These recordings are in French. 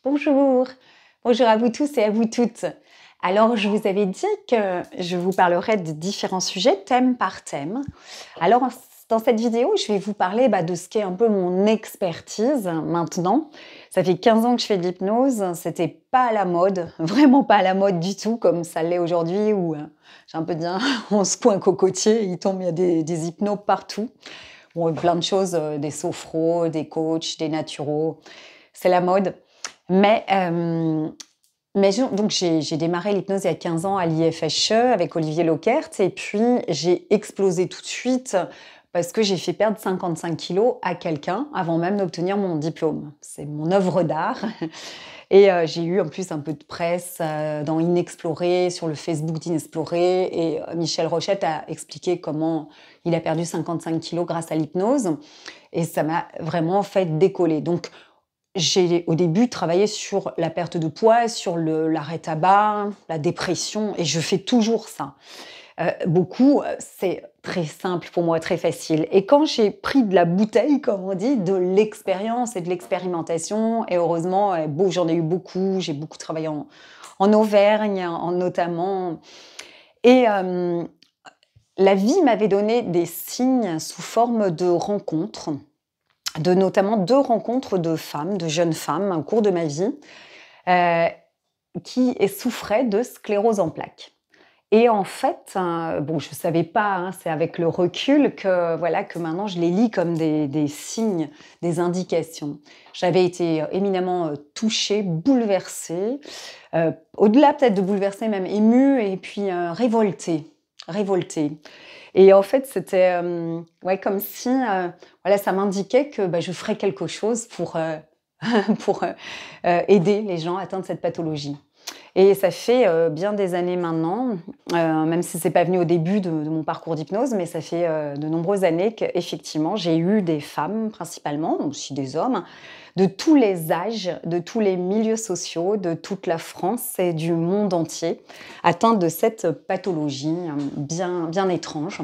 Bonjour, bonjour à vous tous et à vous toutes. Alors, je vous avais dit que je vous parlerai de différents sujets, thème par thème. Alors, dans cette vidéo, je vais vous parler de ce qu'est un peu mon expertise maintenant. Ça fait 15 ans que je fais de l'hypnose, c'était pas à la mode, vraiment pas à la mode du tout, comme ça l'est aujourd'hui, où j'ai un peu dit, on secoue un cocotier, il tombe, il y a des hypnos partout. Bon, plein de choses, des sophros, des coachs, des naturaux, c'est la mode. Mais, donc j'ai démarré l'hypnose il y a 15 ans à l'IFHE avec Olivier Lockert et puis j'ai explosé tout de suite parce que j'ai fait perdre 55 kilos à quelqu'un avant même d'obtenir mon diplôme. C'est mon œuvre d'art et j'ai eu en plus un peu de presse dans Inexploré, sur le Facebook d'Inexploré et Michel Rochette a expliqué comment il a perdu 55 kilos grâce à l'hypnose et ça m'a vraiment fait décoller. Donc j'ai au début travaillé sur la perte de poids, sur l'arrêt tabac, la dépression, et je fais toujours ça. C'est très simple pour moi, très facile. Et quand j'ai pris de la bouteille, comme on dit, de l'expérience et de l'expérimentation, et heureusement, j'en ai eu beaucoup, j'ai beaucoup travaillé en Auvergne, notamment. Et la vie m'avait donné des signes sous forme de rencontres, de notamment 2 rencontres de femmes, de jeunes femmes au cours de ma vie, heu, qui souffraient de sclérose en plaques. Et en fait, je ne savais pas, c'est avec le recul que, voilà, que maintenant je les lis comme des signes, des indications. J'avais été éminemment, touchée, bouleversée, au-delà peut-être de bouleversée, même émue et puis, révoltée. Et en fait, c'était comme si voilà, ça m'indiquait que je ferais quelque chose pour, pour aider les gens atteints de cette pathologie. Et ça fait bien des années maintenant, même si c'est pas venu au début de mon parcours d'hypnose, mais ça fait de nombreuses années qu'effectivement, j'ai eu des femmes principalement, aussi des hommes, de tous les âges, de tous les milieux sociaux, de toute la France et du monde entier, atteints de cette pathologie bien étrange.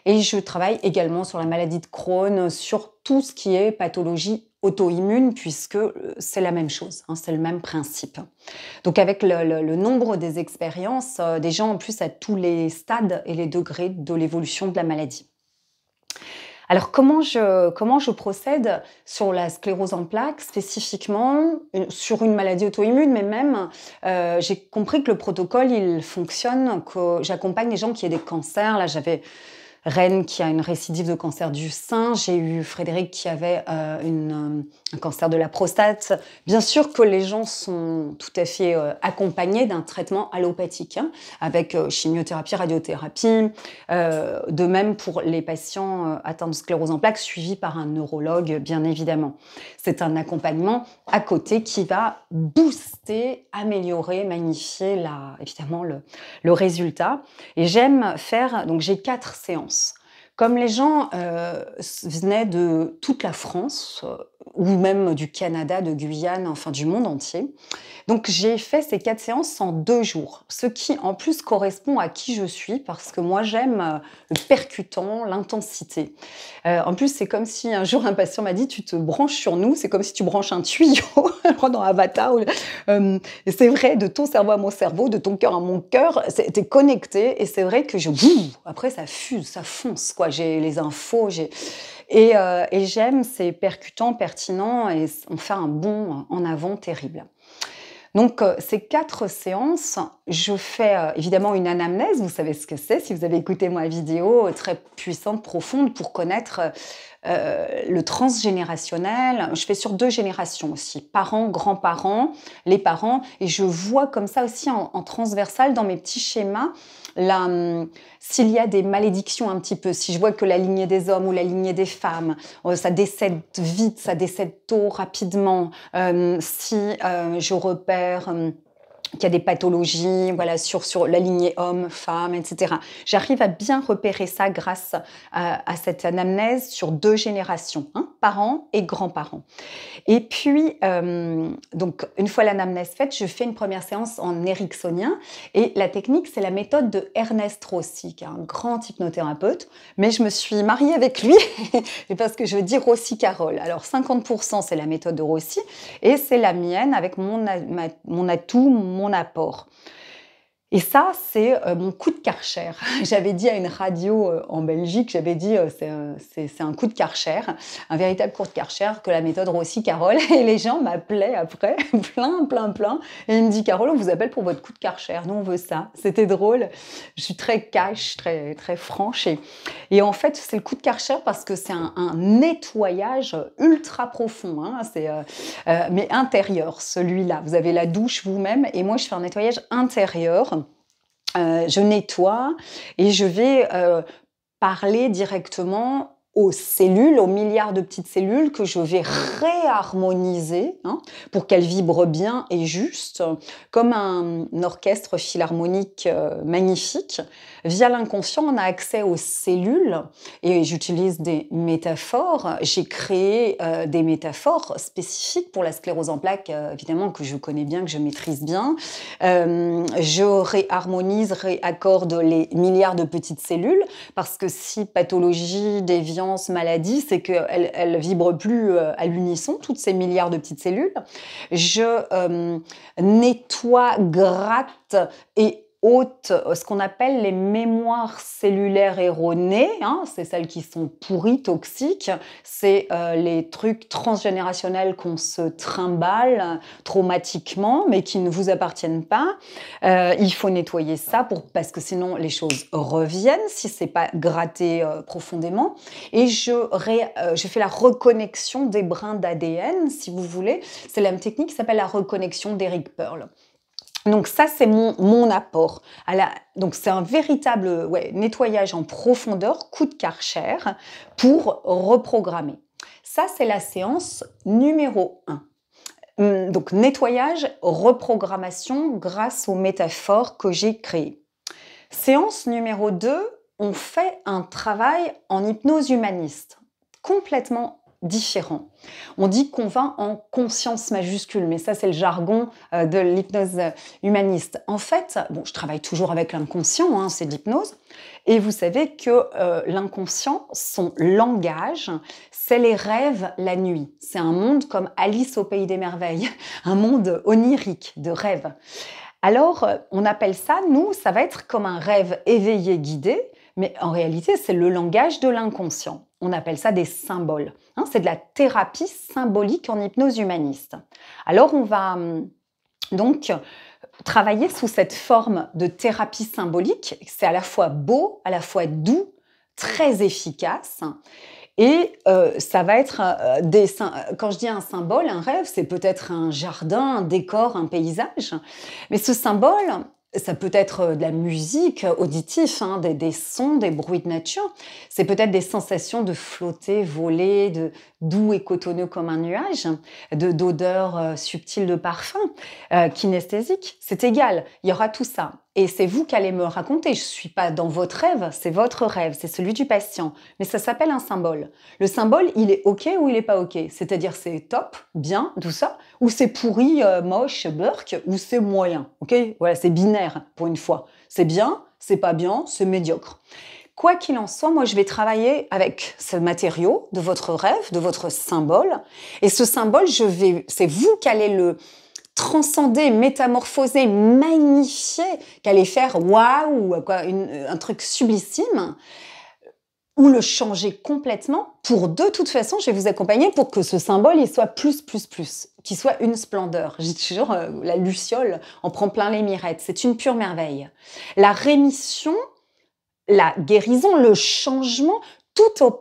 Et je travaille également sur la maladie de Crohn, sur tout ce qui est pathologie auto-immune, puisque c'est la même chose, c'est le même principe. Donc avec le nombre des expériences, des gens en plus à tous les stades et les degrés de l'évolution de la maladie. Alors comment je procède sur la sclérose en plaques spécifiquement, sur une maladie auto-immune, mais même j'ai compris que le protocole il fonctionne, que j'accompagne les gens qui ont des cancers. Là j'avais Reine qui a une récidive de cancer du sein. J'ai eu Frédéric qui avait un cancer de la prostate. Bien sûr que les gens sont tout à fait accompagnés d'un traitement allopathique, avec chimiothérapie, radiothérapie. De même pour les patients atteints de sclérose en plaques, suivis par un neurologue, bien évidemment. C'est un accompagnement à côté qui va booster, améliorer, magnifier évidemment le résultat. Et j'aime faire, donc j'ai 4 séances. Comme les gens venaient de toute la France, ou même du Canada, de Guyane, enfin du monde entier. Donc j'ai fait ces 4 séances en 2 jours, ce qui en plus correspond à qui je suis, parce que moi j'aime le percutant, l'intensité. En plus c'est comme si un jour un patient m'a dit « tu te branches sur nous, c'est comme si tu branches un tuyau dans Avatar ». Et c'est vrai, de ton cerveau à mon cerveau, de ton cœur à mon cœur, t'es connecté et c'est vrai que après ça fuse, ça fonce, quoi. J'ai les infos, et j'aime, c'est percutant, pertinent et on fait un bond en avant terrible. Donc, ces 4 séances, je fais évidemment une anamnèse, vous savez ce que c'est, si vous avez écouté ma vidéo, très puissante, profonde, pour connaître le transgénérationnel. Je fais sur 2 générations aussi, parents, grands-parents, les parents, et je vois comme ça aussi en transversal dans mes petits schémas, s'il y a des malédictions un petit peu, si je vois que la lignée des hommes ou la lignée des femmes, ça décède vite, ça décède tôt, rapidement, si je repère qu'il y a des pathologies, voilà, sur la lignée homme, femme, etc. J'arrive à bien repérer ça grâce à cette anamnèse sur 2 générations. parents et grands-parents. Et puis, donc, une fois l'anamnèse faite, je fais une première séance en ericksonien. Et la technique, c'est la méthode de Ernest Rossi, qui est un grand hypnothérapeute. Mais je me suis mariée avec lui, parce que je dis Rossi Carole. Alors, 50%, c'est la méthode de Rossi, et c'est la mienne avec mon atout, mon apport. Et ça, c'est mon coup de Karcher. J'avais dit à une radio en Belgique, j'avais dit c'est un coup de Karcher, un véritable coup de Karcher que la méthode Rossi Carole. Et les gens m'appelaient après, plein. Et ils me disent, Carole, on vous appelle pour votre coup de Karcher. Nous, on veut ça. C'était drôle. Je suis très cash, très franche. Et en fait, c'est le coup de Karcher parce que c'est un nettoyage ultra profond. Hein. Mais intérieur, celui-là. Vous avez la douche vous-même. Et moi, je fais un nettoyage intérieur. Je nettoie et je vais parler directement aux cellules, aux milliards de petites cellules que je vais réharmoniser pour qu'elles vibrent bien et juste, comme un orchestre philharmonique magnifique. Via l'inconscient, on a accès aux cellules et j'utilise des métaphores. J'ai créé des métaphores spécifiques pour la sclérose en plaques, évidemment, que je connais bien, que je maîtrise bien. Je réharmonise, réaccorde les milliards de petites cellules parce que si pathologie, déviance, maladie, c'est qu'elles ne vibrent plus à l'unisson, toutes ces milliards de petites cellules. Je nettoie, gratte et ôte ce qu'on appelle les mémoires cellulaires erronées, c'est celles qui sont pourries, toxiques, c'est les trucs transgénérationnels qu'on se trimballe traumatiquement, mais qui ne vous appartiennent pas. Il faut nettoyer ça parce que sinon les choses reviennent si c'est pas gratté profondément. Et je fais la reconnexion des brins d'ADN, si vous voulez. C'est la même technique qui s'appelle la reconnexion d'Eric Pearl. Donc ça, c'est mon apport. Donc c'est un véritable nettoyage en profondeur, coup de Karcher, pour reprogrammer. Ça, c'est la séance numéro 1. Donc nettoyage, reprogrammation grâce aux métaphores que j'ai créées. Séance numéro 2, on fait un travail en hypnose humaniste, complètement différent. On dit qu'on va en conscience majuscule, mais ça c'est le jargon de l'hypnose humaniste. En fait, je travaille toujours avec l'inconscient, c'est de l'hypnose, et vous savez que l'inconscient, son langage, c'est les rêves la nuit. C'est un monde comme Alice au pays des merveilles, un monde onirique de rêves. Alors, on appelle ça, nous, ça va être comme un rêve éveillé guidé, mais en réalité, c'est le langage de l'inconscient. On appelle ça des symboles. C'est de la thérapie symbolique en hypnose humaniste. Alors, on va donc travailler sous cette forme de thérapie symbolique. C'est à la fois beau, à la fois doux, très efficace. Et ça va être quand je dis un symbole, un rêve, c'est peut-être un jardin, un décor, un paysage. Mais ce symbole, ça peut être de la musique auditive, des sons, des bruits de nature. C'est peut-être des sensations de flotter, voler, de doux et cotonneux comme un nuage, d'odeurs subtiles de parfum, kinesthésiques. C'est égal, il y aura tout ça. Et c'est vous qui allez me raconter. Je ne suis pas dans votre rêve, c'est votre rêve, c'est celui du patient. Mais ça s'appelle un symbole. Le symbole, il est OK ou il n'est pas OK? C'est-à-dire c'est top, bien, tout ça, ou c'est pourri, moche, burk, ou c'est moyen. OK? Voilà, c'est binaire pour une fois. C'est bien, c'est pas bien, c'est médiocre. Quoi qu'il en soit, moi, je vais travailler avec ce matériau de votre rêve, de votre symbole. Et ce symbole, c'est vous qui allez le transcender, métamorphoser, magnifier, qu'allez faire waouh, un truc sublissime, ou le changer complètement pour, de toute façon, je vais vous accompagner pour que ce symbole, il soit plus, qu'il soit une splendeur. J'ai toujours la luciole en prend plein les mirettes, c'est une pure merveille. La rémission, la guérison, le changement,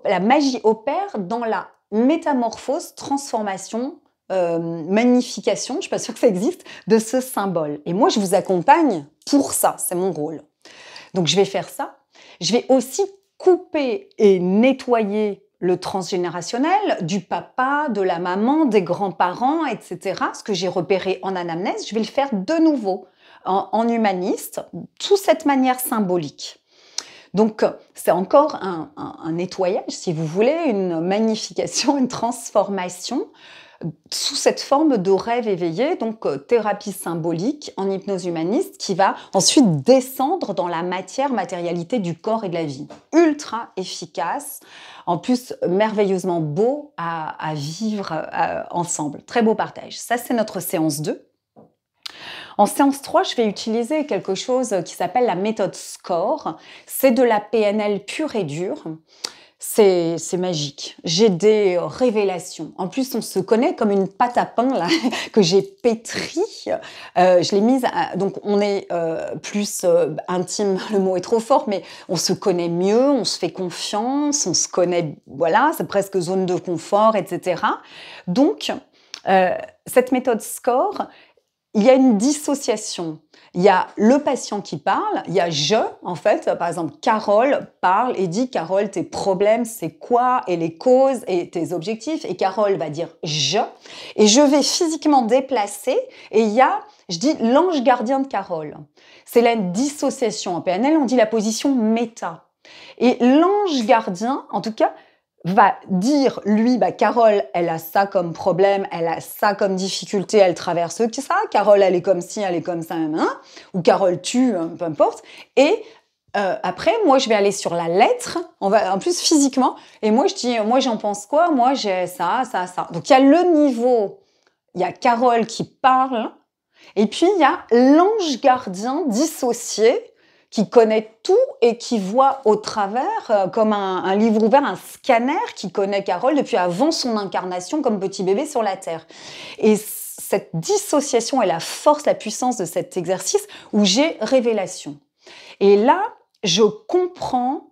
la magie opère dans la métamorphose, transformation, magnification, je ne suis pas sûre que ça existe, de ce symbole. Et moi, je vous accompagne pour ça, c'est mon rôle. Donc, je vais faire ça. Je vais aussi couper et nettoyer le transgénérationnel, du papa, de la maman, des grands-parents, etc. Ce que j'ai repéré en anamnèse, je vais le faire de nouveau en humaniste, sous cette manière symbolique. Donc, c'est encore un nettoyage, si vous voulez, une magnification, une transformation sous cette forme de rêve éveillé, donc thérapie symbolique en hypnose humaniste qui va ensuite descendre dans la matière, matérialité du corps et de la vie. Ultra efficace, en plus merveilleusement beau à vivre ensemble. Très beau partage. Ça, c'est notre séance 2. En séance 3, je vais utiliser quelque chose qui s'appelle la méthode SCORE. C'est de la PNL pure et dure. C'est magique. J'ai des révélations. En plus, on se connaît comme une pâte à pain là, que j'ai pétrie. Je l'ai mise, donc on est plus intime, le mot est trop fort, mais on se connaît mieux, on se fait confiance, on se connaît, voilà, c'est presque zone de confort, etc. Donc, cette méthode SCORE, il y a une dissociation. Il y a le patient qui parle, il y a je, en fait. Par exemple, Carole parle et dit « Carole, tes problèmes, c'est quoi? Et les causes et tes objectifs ?» Et Carole va dire « je ». Et je vais physiquement déplacer et il y a, je dis, l'ange gardien de Carole. C'est la dissociation. En PNL, on dit la position méta. Et l'ange gardien, en tout cas, va dire, lui, Carole, elle a ça comme problème, elle a ça comme difficulté, elle traverse ça, Carole, elle est comme ci, elle est comme ça, ou Carole tue, peu importe. Et après, moi, je vais aller sur la lettre, en plus physiquement, et moi, je dis, moi, j'en pense quoi? Moi, j'ai ça, ça, ça. Donc, il y a le niveau, il y a Carole qui parle, et puis il y a l'ange gardien dissocié, qui connaît tout et qui voit au travers, comme un livre ouvert, un scanner qui connaît Carole depuis avant son incarnation comme petit bébé sur la Terre. Et cette dissociation est la force, la puissance de cet exercice où j'ai révélation. Et là, je comprends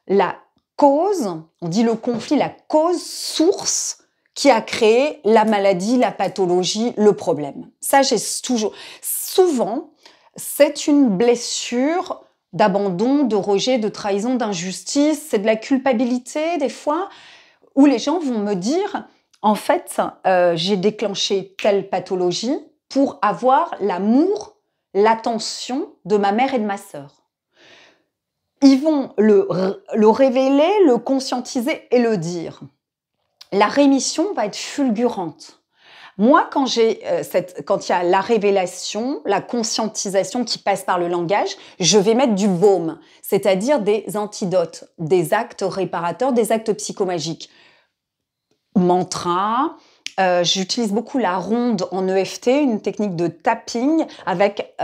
la cause, on dit le conflit, la cause source qui a créé la maladie, la pathologie, le problème. Ça, j'ai toujours... Souvent, c'est une blessure d'abandon, de rejet, de trahison, d'injustice, c'est de la culpabilité des fois, où les gens vont me dire, en fait, j'ai déclenché telle pathologie pour avoir l'amour, l'attention de ma mère et de ma sœur. Ils vont le révéler, le conscientiser et le dire. La rémission va être fulgurante. Moi, quand il y a la révélation, la conscientisation qui passe par le langage, je vais mettre du baume, c'est-à-dire des antidotes, des actes réparateurs, des actes psychomagiques. Mantra, j'utilise beaucoup la ronde en EFT, une technique de tapping avec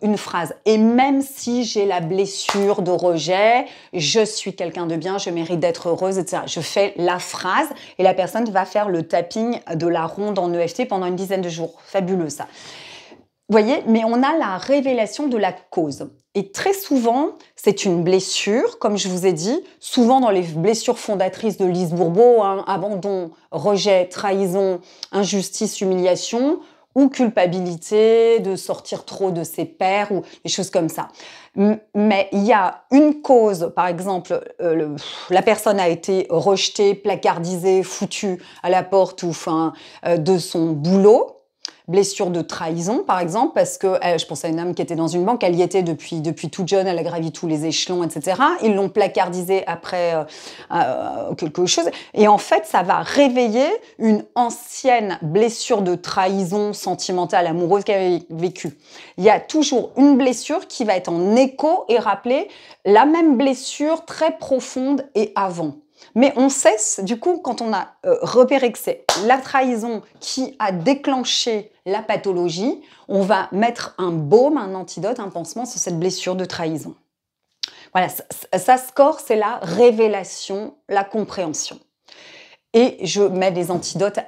une phrase. Et même si j'ai la blessure de rejet, je suis quelqu'un de bien, je mérite d'être heureuse, etc. Je fais la phrase et la personne va faire le tapping de la ronde en EFT pendant une dizaine de jours. Fabuleux ça. Vous voyez, mais on a la révélation de la cause. Et très souvent, c'est une blessure, comme je vous ai dit, souvent dans les blessures fondatrices de Lise Bourbeau, abandon, rejet, trahison, injustice, humiliation, ou culpabilité de sortir trop de ses pairs, ou des choses comme ça. Mais il y a une cause, par exemple, la personne a été rejetée, placardisée, foutue à la porte de son boulot, blessure de trahison, par exemple, parce que je pense à une dame qui était dans une banque, elle y était depuis toute jeune, elle a gravi tous les échelons, etc. Ils l'ont placardisée après quelque chose. Et en fait, ça va réveiller une ancienne blessure de trahison sentimentale, amoureuse qu'elle avait vécue. Il y a toujours une blessure qui va être en écho et rappeler la même blessure très profonde et avant. Mais on sait, du coup, quand on a repéré que c'est la trahison qui a déclenché la pathologie, on va mettre un baume, un antidote, un pansement sur cette blessure de trahison. Voilà, ça SCORE, c'est la révélation, la compréhension. Et je mets des antidotes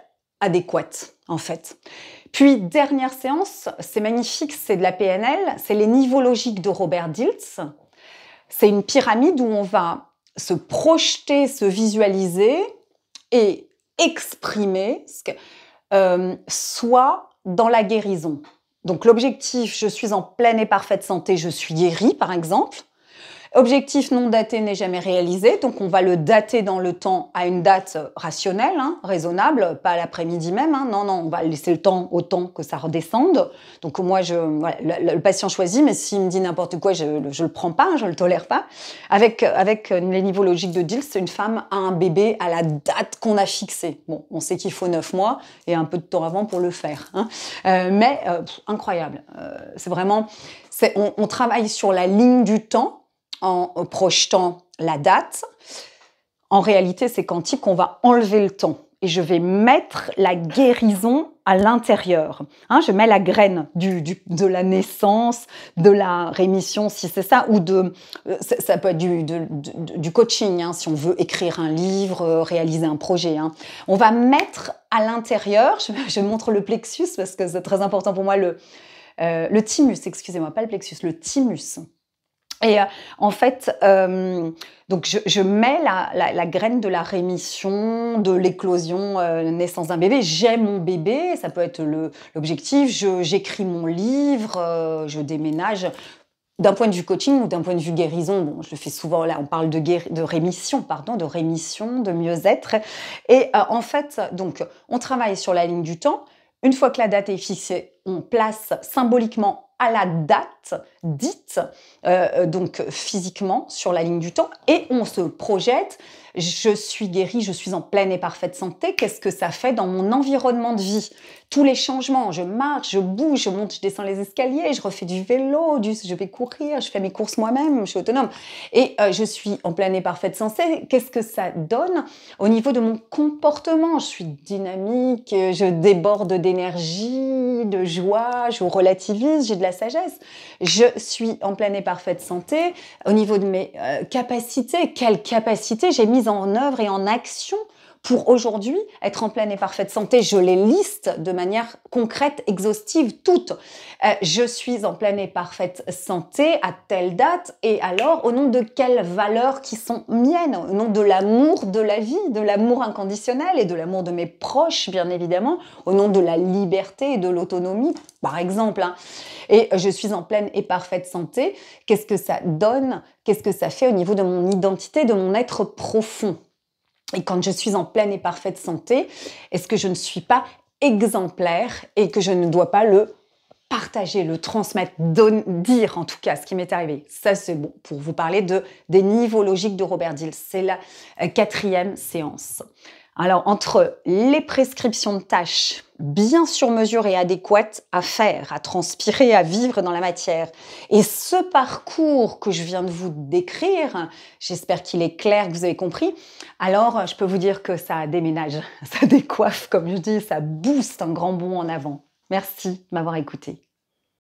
adéquats, en fait. Puis, dernière séance, c'est magnifique, c'est de la PNL, c'est les niveaux logiques de Robert Dilts. C'est une pyramide où on va se projeter, se visualiser et exprimer, soit dans la guérison. Donc l'objectif, je suis en pleine et parfaite santé, je suis guérie par exemple, Objectif non daté n'est jamais réalisé, donc on va le dater dans le temps à une date rationnelle, hein, raisonnable, pas l'après-midi même. Hein, non, non, on va laisser le temps autant que ça redescende. Donc moi, voilà, le patient choisit, mais s'il me dit n'importe quoi, je le prends pas, je le tolère pas. Avec les niveaux logiques de Diels, une femme a un bébé à la date qu'on a fixée. Bon, on sait qu'il faut 9 mois et un peu de temps avant pour le faire. Hein. Mais incroyable. C'est vraiment, on travaille sur la ligne du temps en projetant la date. En réalité, c'est quantique, on va enlever le temps et je vais mettre la guérison à l'intérieur. Hein, je mets la graine de la naissance, de la rémission, si c'est ça, ou ça peut être du coaching, hein, si on veut écrire un livre, réaliser un projet. Hein. On va mettre à l'intérieur, je montre le plexus parce que c'est très important pour moi, le thymus, excusez-moi, pas le plexus, le thymus. Et en fait, donc je mets la graine de la rémission, de l'éclosion, naissance d'un bébé. J'ai mon bébé, ça peut être l'objectif. J'écris mon livre, je déménage. D'un point de vue coaching ou d'un point de vue guérison, bon, je le fais souvent, là on parle de rémission, de mieux-être. Et en fait, donc, on travaille sur la ligne du temps. Une fois que la date est fixée, on place symboliquement à la date dite, donc physiquement sur la ligne du temps, et on se projette. Je suis guérie, je suis en pleine et parfaite santé. Qu'est-ce que ça fait dans mon environnement de vie? Tous les changements, je marche, je bouge, je monte, je descends les escaliers, je refais du vélo, je vais courir, je fais mes courses moi-même, je suis autonome. Et je suis en pleine et parfaite santé. Qu'est-ce que ça donne au niveau de mon comportement? Je suis dynamique, je déborde d'énergie, de joie, je relativise, j'ai de la sagesse. Je suis en pleine et parfaite santé. Au niveau de mes capacités, quelles capacités j'ai mises en œuvre et en action pour aujourd'hui être en pleine et parfaite santé? Je les liste de manière concrète, exhaustive, toutes. Je suis en pleine et parfaite santé à telle date, et alors au nom de quelles valeurs qui sont miennes? Au nom de l'amour de la vie, de l'amour inconditionnel et de l'amour de mes proches, bien évidemment, au nom de la liberté et de l'autonomie, par exemple. Hein. Et je suis en pleine et parfaite santé. Qu'est-ce que ça donne? Qu'est-ce que ça fait au niveau de mon identité, de mon être profond? Et quand je suis en pleine et parfaite santé, est-ce que je ne suis pas exemplaire et que je ne dois pas le partager, le transmettre, dire en tout cas ce qui m'est arrivé? Ça, c'est bon pour vous parler des niveaux logiques de Robert Diels. C'est la 4e séance. Alors, entre les prescriptions de tâches bien sur mesure et adéquates à faire, à transpirer, à vivre dans la matière, et ce parcours que je viens de vous décrire, j'espère qu'il est clair, que vous avez compris, alors je peux vous dire que ça déménage, ça décoiffe, comme je dis, ça booste un grand bond en avant. Merci de m'avoir écouté.